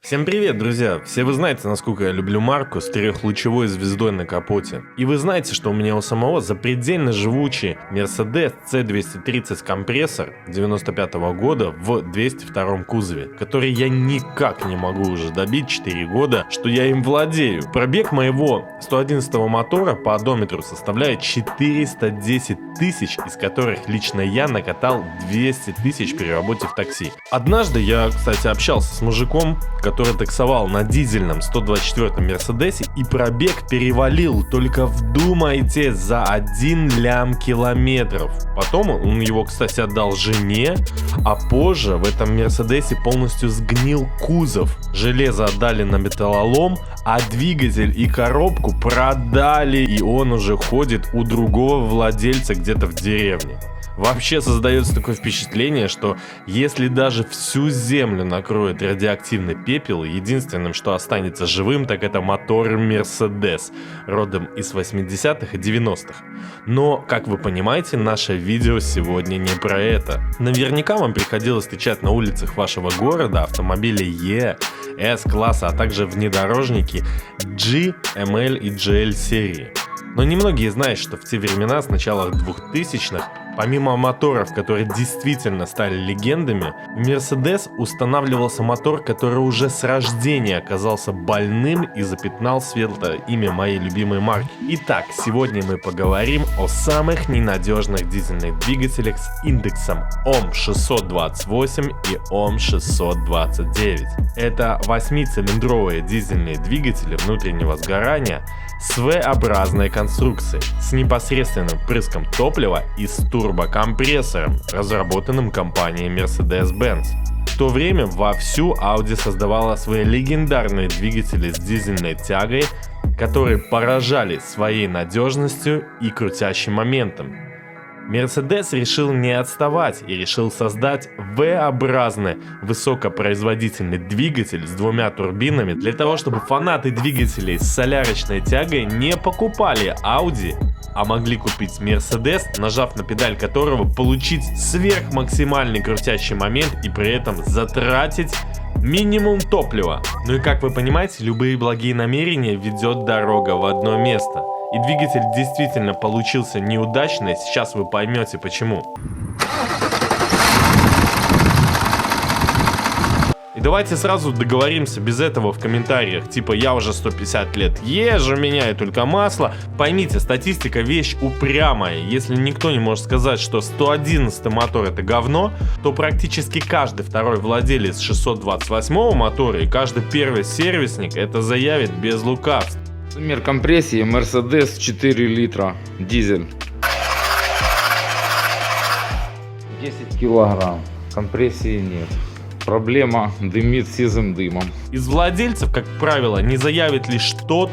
Всем привет, друзья! Все вы знаете, насколько я люблю марку с трехлучевой звездой на капоте. И вы знаете, что у меня у самого запредельно живучий Mercedes C230 компрессор 95 года в 202 кузове, который я никак не могу уже добить 4 года, что я им владею. Пробег моего 111 мотора по одометру составляет 410 тысяч, из которых лично я накатал 200 тысяч при работе в такси. Однажды я, кстати, общался с мужиком, который таксовал на дизельном 124-м Мерседесе, и пробег перевалил, только вдумайте, за 1 лям километров. Потом он его, кстати, отдал жене, а позже в этом Мерседесе полностью сгнил кузов. Железо отдали на металлолом, а двигатель и коробку продали, и он уже ходит у другого владельца где-то в деревне. Вообще создается такое впечатление, что если даже всю землю накроет радиоактивный пепел, единственным, что останется живым, так это мотор Mercedes, родом из 80-х и 90-х. Но, как вы понимаете, наше видео сегодня не про это. Наверняка вам приходилось встречать на улицах вашего города автомобили E, S-класса, а также внедорожники G, ML и GL серии. Но немногие знают, что в те времена, с начала 2000-х, помимо моторов, которые действительно стали легендами, в Mercedes устанавливался мотор, который уже с рождения оказался больным и запятнал светлое имя моей любимой марки. Итак, сегодня мы поговорим о самых ненадежных дизельных двигателях с индексом ОМ628 и ОМ629. Это 8-цилиндровые дизельные двигатели внутреннего сгорания с V-образной конструкцией, с непосредственным впрыском топлива и с турбокомпрессором, разработанным компанией Mercedes-Benz. В то время вовсю Audi создавала свои легендарные двигатели с дизельной тягой, которые поражали своей надежностью и крутящим моментом. Mercedes решил не отставать и решил создать V-образный высокопроизводительный двигатель с двумя турбинами для того, чтобы фанаты двигателей с солярочной тягой не покупали Audi, а могли купить Mercedes, нажав на педаль которого получить сверхмаксимальный крутящий момент и при этом затратить минимум топлива. Ну и как вы понимаете, любые благие намерения ведет дорога в одно место. И двигатель действительно получился неудачный, сейчас вы поймете почему. И давайте сразу договоримся без этого в комментариях, типа я уже 150 лет езжу, меняю только масло. Поймите, статистика вещь упрямая. Если никто не может сказать, что 111 мотор это говно, то практически каждый второй владелец 628 мотора и каждый первый сервисник это заявит без лукавств. Замер компрессии Mercedes 4 литра дизель. 10 килограмм. Компрессии нет. Проблема дымит сизым дымом. Из владельцев, как правило, не заявит лишь тот,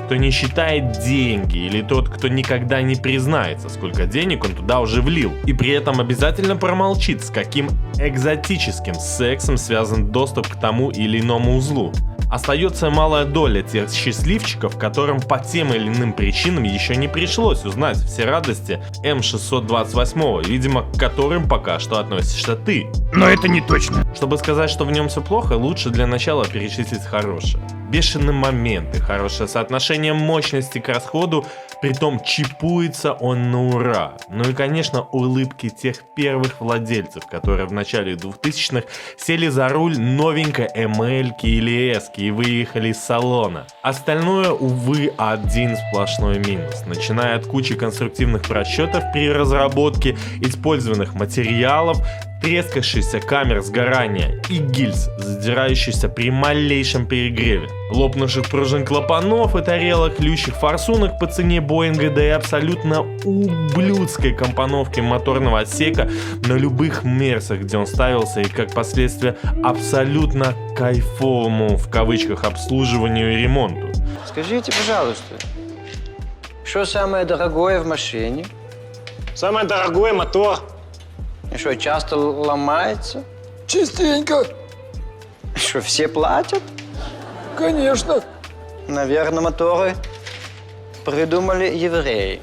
кто не считает деньги, или тот, кто никогда не признается, сколько денег он туда уже влил. И при этом обязательно промолчит, с каким экзотическим сексом связан доступ к тому или иному узлу. Остается малая доля тех счастливчиков, которым по тем или иным причинам еще не пришлось узнать все радости М628, видимо, к которым пока что относишься ты. Но это не точно. Чтобы сказать, что в нем все плохо, лучше для начала перечислить хорошее. Бешеные моменты, хорошее соотношение мощности к расходу, притом чипуется он на ура. Ну и, конечно, улыбки тех первых владельцев, которые в начале 2000-х сели за руль новенькой ML-ки или S-ки и выехали из салона. Остальное, увы, один сплошной минус, начиная от кучи конструктивных просчетов при разработке, использованных материалов, трескавшихся камер сгорания и гильз, задирающихся при малейшем перегреве, лопнувших пружин клапанов и тарелок, ключих форсунок по цене Боинга, да и абсолютно ублюдской компоновки моторного отсека на любых мерсах, где он ставился, и как последствие абсолютно кайфовому в кавычках обслуживанию и ремонту. Скажите, пожалуйста, что самое дорогое в машине? Самое дорогое мотор. И что, часто ломается? Частенько, Что, все платят? конечно. Наверное, моторы придумали евреи.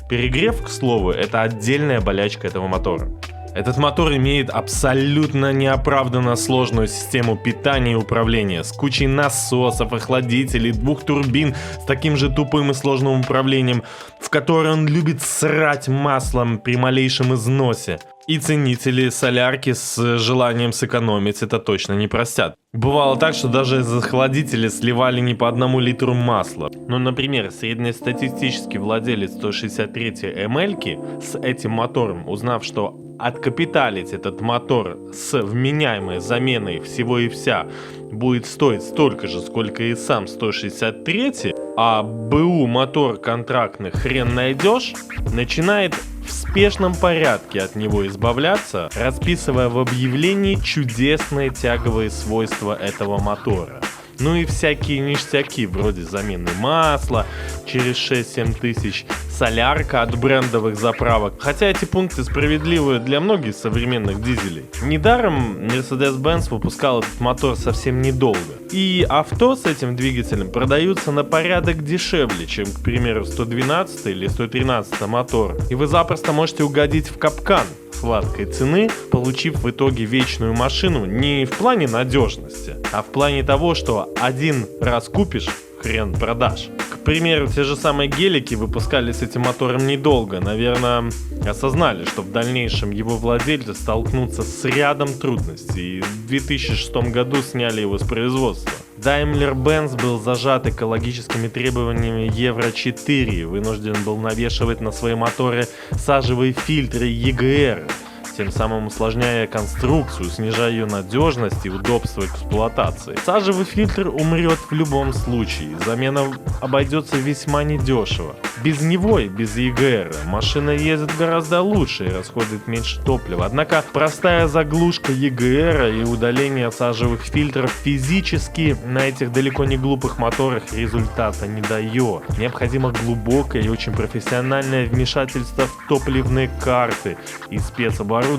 Перегрев, к слову, это отдельная болячка этого мотора. Этот мотор имеет абсолютно неоправданно сложную систему питания и управления с кучей насосов, охладителей, 2 турбин с таким же тупым и сложным управлением, в который он любит срать маслом при малейшем износе. И ценители солярки с желанием сэкономить это точно не простят. Бывало так, что даже из охладителя сливали не по 1 литру масла. Ну, например, среднестатистический владелец 163 МЛ-ки с этим мотором, узнав, что откапиталить этот мотор с вменяемой заменой всего и вся будет стоить столько же, сколько и сам 163, а БУ мотор контрактный хрен найдешь, начинает в спешном порядке от него избавляться, расписывая в объявлении чудесные тяговые свойства этого мотора. Ну и всякие ништяки, вроде замены масла через 6-7 тысяч, солярка от брендовых заправок. Хотя эти пункты справедливы для многих современных дизелей. Недаром Mercedes-Benz выпускал этот мотор совсем недолго. И авто с этим двигателем продаются на порядок дешевле, чем, к примеру, 112 или 113 мотор. И вы запросто можете угодить в капкан сладкой цены, получив в итоге вечную машину не в плане надежности, а в плане того, что один раз купишь, хрен продашь. К примеру, те же самые гелики выпускали с этим мотором недолго. Наверное, осознали, что в дальнейшем его владельцы столкнутся с рядом трудностей и в 2006 году сняли его с производства. Daimler-Benz был зажат экологическими требованиями Евро-4 и вынужден был навешивать на свои моторы сажевые фильтры EGR, тем самым усложняя конструкцию, снижая ее надежность и удобство эксплуатации. Сажевый фильтр умрет в любом случае, замена обойдется весьма недешево. Без него и без EGR машина ездит гораздо лучше и расходует меньше топлива. Однако простая заглушка EGR и удаление сажевых фильтров физически на этих далеко не глупых моторах результата не дает. Необходимо глубокое и очень профессиональное вмешательство в топливные карты и спецоборудование.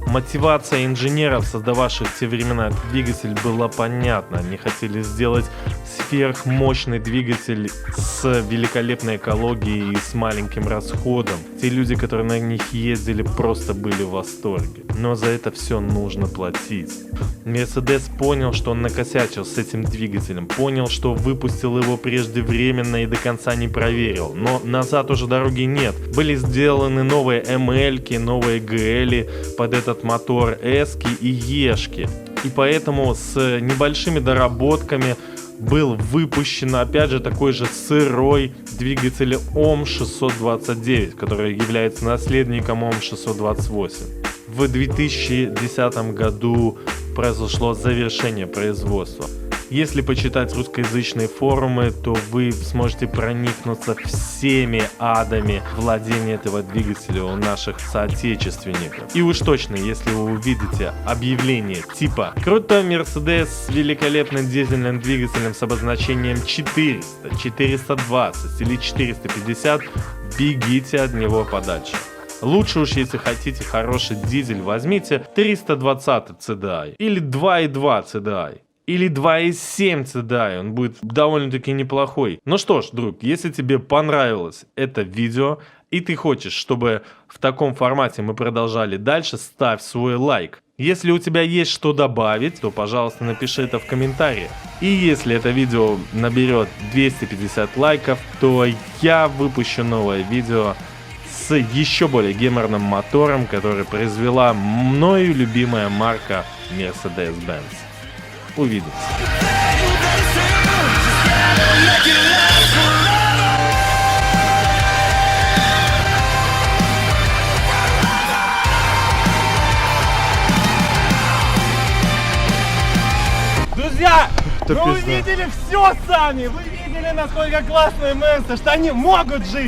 Мотивация инженеров, создававших в те времена этот двигатель, была понятна. Они хотели сделать сверхмощный двигатель с великолепной экологией и с маленьким расходом. Те люди, которые на них ездили, просто были в восторге. Но за это все нужно платить. Mercedes понял, что он накосячил с этим двигателем, понял, что выпустил его преждевременно и до конца не проверил. Но назад уже дороги нет. Были сделаны новые ML-ки, новые GL под этот мотор, S-ки и E-шки. И поэтому с небольшими доработками был выпущен, опять же, такой же сырой двигатель ОМ-629, который является наследником ОМ-628. В 2010 году произошло завершение производства. Если почитать русскоязычные форумы, то вы сможете проникнуться всеми адами владения этого двигателя у наших соотечественников. И уж точно, если вы увидите объявление типа «Крутой Mercedes с великолепным дизельным двигателем с обозначением 400, 420 или 450», бегите от него подальше. Лучше уж, если хотите хороший дизель, возьмите 320 CDI или 2.2 CDI. Или 2.7 CDI, он будет довольно-таки неплохой. Ну что ж, друг, если тебе понравилось это видео, и ты хочешь, чтобы в таком формате мы продолжали дальше, ставь свой лайк. Если у тебя есть что добавить, то, пожалуйста, напиши это в комментариях. И если это видео наберет 250 лайков, то я выпущу новое видео с еще более геморным мотором, который произвела мною любимая марка Mercedes-Benz. Увидимся. Друзья, вы увидели все сами, вы видели, насколько классные Мерсы, что они могут жить.